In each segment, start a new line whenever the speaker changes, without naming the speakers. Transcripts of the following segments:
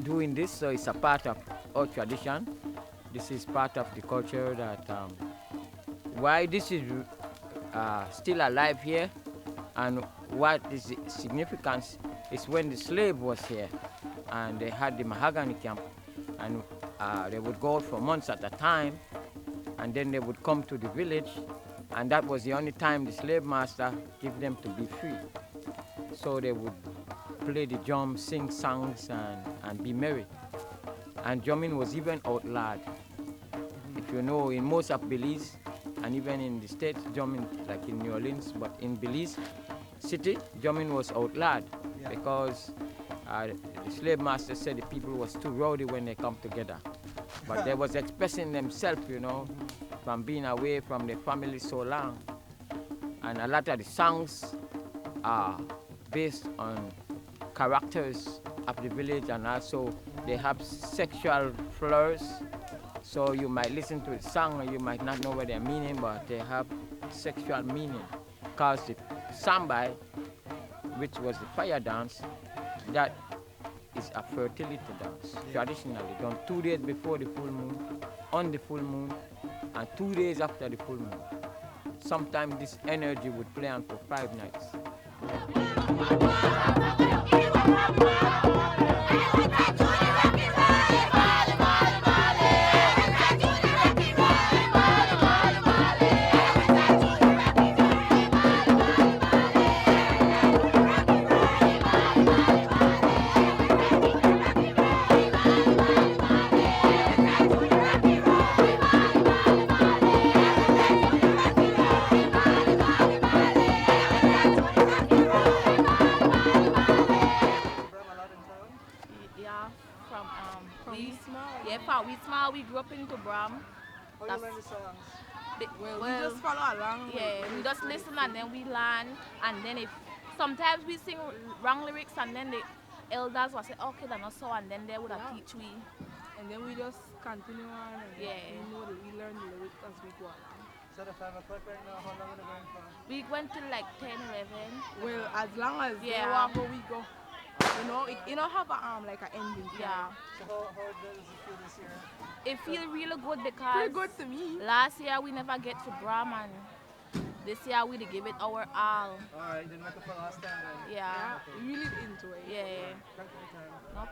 doing this, so it's a part of our tradition. This is part of the culture that why this is still alive here, and what is the significance is when the slave was here and they had the mahogany camp, and they would go out for months at a time, and then they would come to the village, and that was the only time the slave master gave them to be free. So they would play the drum, sing songs, and be merry. And drumming was even outlawed. If you know, in most of Belize, and even in the States, drumming, like in New Orleans, but in Belize city, drumming was outlawed because the slave master said the people was too rowdy when they come together. But they was expressing themselves, you know, from being away from their family so long. And a lot of the songs are based on characters of the village, and also they have sexual slurs. So you might listen to a song and you might not know what they're meaning, but they have sexual meaning. Because the sambai, which was the fire dance, that is a fertility dance, traditionally done 2 days before the full moon, on the full moon, and 2 days after the full moon. Sometimes this energy would play on for 5 nights.
We grew up into Bram.
How you learn the songs?
Well, we just follow along. Yeah, we just listen and then we learn. And then if sometimes we sing wrong lyrics and then the elders will say, okay, that's not so, and then they would have teach we.
And then we just continue on and we learn the lyrics as we go along.
So the 5 o'clock right now, how long are we going for?
We went till like 10, 11.
Well, as long as they walk where we go. You know, it don't have a like an ending.
Yeah.
So how does it feel this year?
It feels really good because
pretty good to me.
Last year we never get to Bram, and this year we give it our all.
Alright, then make up for last time then.
Yeah.
We really into it.
Yeah.
No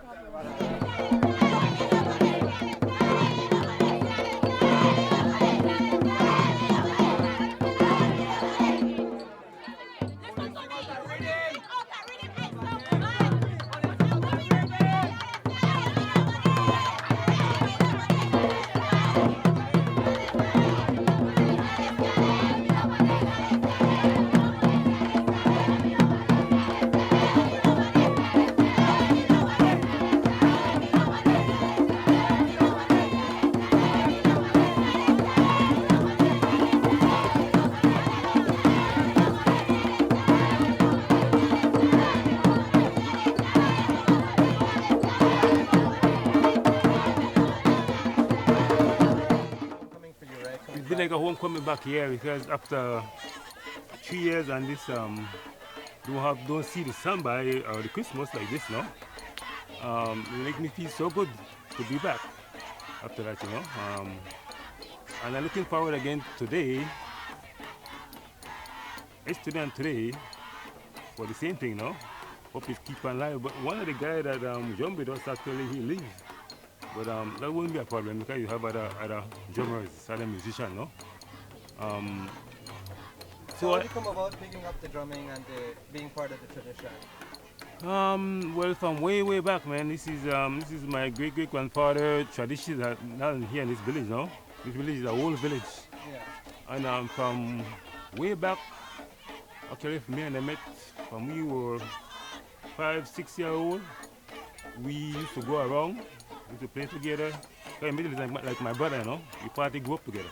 It's been like a homecoming back here because after 3 years and this don't see the sunby or the Christmas like this now. It makes me feel so good to be back after that, you know. And I'm looking forward again today. It's today and today for the same thing, you know. Hope it keep on live. But one of the guys that jumped with us actually he leaves. But that wouldn't be a problem because you have other drummers, other musicians, no?
So how did you come about picking up the drumming and being part of the tradition?
Well, from way back, man. This is my great grandfather tradition not here in this village, no? This village is a old village. Yeah. And from way back, actually, me and I met when we were 5, 6 years old. We used to go around. We used to play together. It's like my brother, you know. We party grew up together.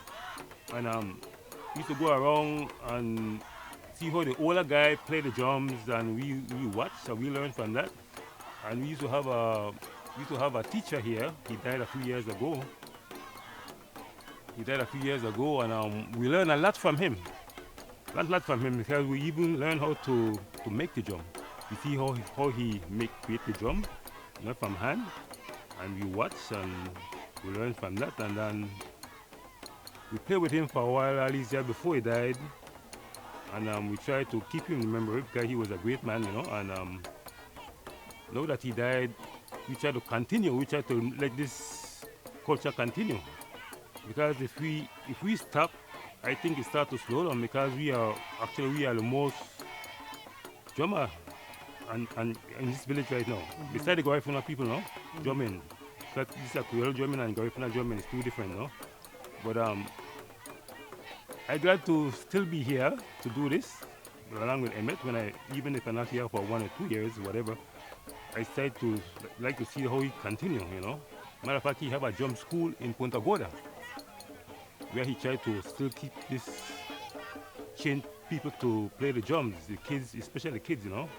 And we used to go around and see how the older guy play the drums, and we watch and we learn from that. And we used to have a teacher here. He died a few years ago. And we learned a lot from him. A lot from him because we even learned how to make the drum. You see how he create the drum, not from hand. and we watch and we learn from that, and then we play with him for a while, at least before he died, and we try to keep him in memory because he was a great man, you know. And now that he died, we try to continue. We try to let this culture continue, because if we stop, I think it starts to slow down, because we are the most drummer and in this village right now. Besides the Garifuna people, no, drumming. Because this is a Creole drumming and Garifuna drumming is two different, no. But I'm glad to still be here to do this along with Emmett. Even if I'm not here for 1 or 2 years, whatever, I start to like to see how he continue, you know. Matter of fact, he have a drum school in Punta Gorda, where he tried to still keep this change people to play the drums, the kids, especially the kids, you know.